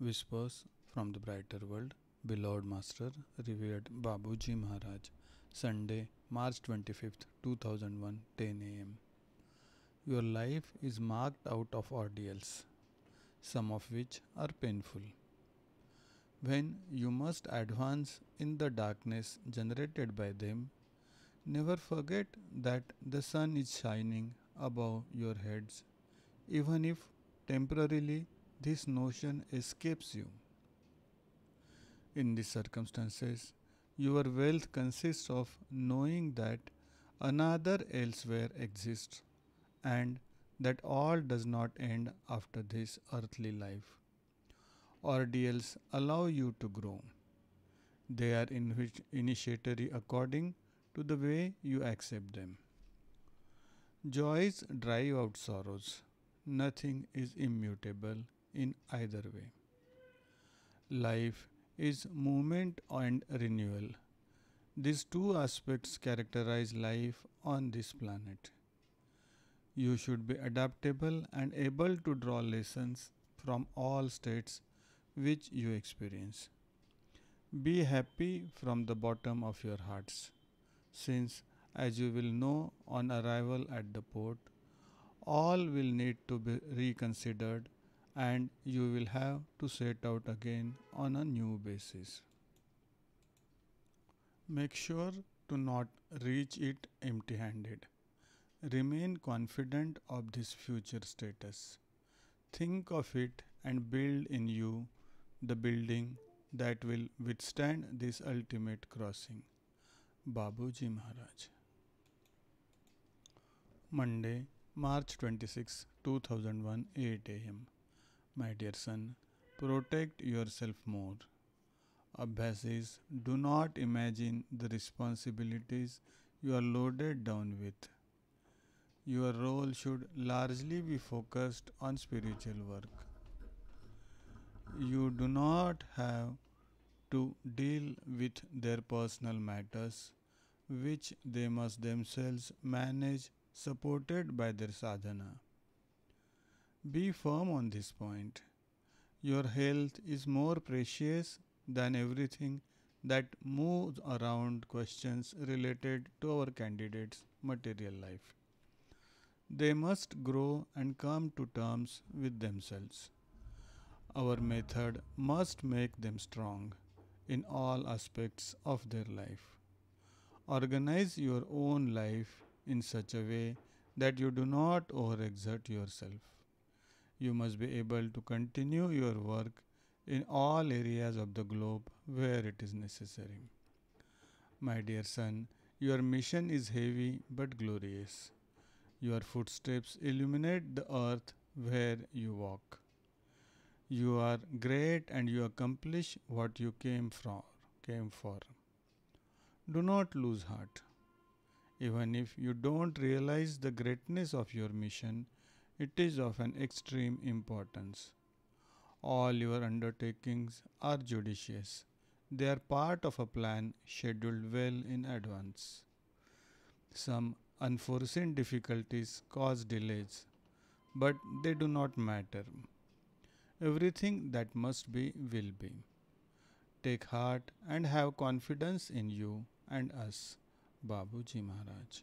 Whispers from the Brighter World, Beloved Master, revered Babuji Maharaj, Sunday, March 25th, 2001, 10 a.m. Your life is marked out of ordeals, some of which are painful. When you must advance in the darkness generated by them, never forget that the sun is shining above your heads, even if temporarily this notion escapes you. In these circumstances, your wealth consists of knowing that another elsewhere exists and that all does not end after this earthly life. Ordeals allow you to grow. They are initiatory according to the way you accept them. Joys drive out sorrows. Nothing is immutable in either way. Life is movement and renewal. These two aspects characterize life on this planet. You should be adaptable and able to draw lessons from all states which you experience. Be happy from the bottom of your hearts, since, as you will know on arrival at the port, all will need to be reconsidered and you will have to set out again on a new basis. Make sure to not reach it empty handed. Remain confident of this future status. Think of it and build in you the building that will withstand this ultimate crossing. Babuji Maharaj. Monday, March 26, 2001, 8 am. My dear son, protect yourself more. Abhyasis, do not imagine the responsibilities you are loaded down with. Your role should largely be focused on spiritual work. You do not have to deal with their personal matters, which they must themselves manage, supported by their sadhana. Be firm on this point. Your health is more precious than everything that moves around questions related to our candidates' material life. They must grow and come to terms with themselves. Our method must make them strong in all aspects of their life. Organize your own life in such a way that you do not overexert yourself. You must be able to continue your work in all areas of the globe where it is necessary. My dear son, your mission is heavy but glorious. Your footsteps illuminate the earth where you walk. You are great and you accomplish what you came for. Do not lose heart. Even if you don't realize the greatness of your mission, it is of an extreme importance. All your undertakings are judicious. They are part of a plan scheduled well in advance. Some unforeseen difficulties cause delays, but they do not matter. Everything that must be will be. Take heart and have confidence in you and us, Babuji Maharaj.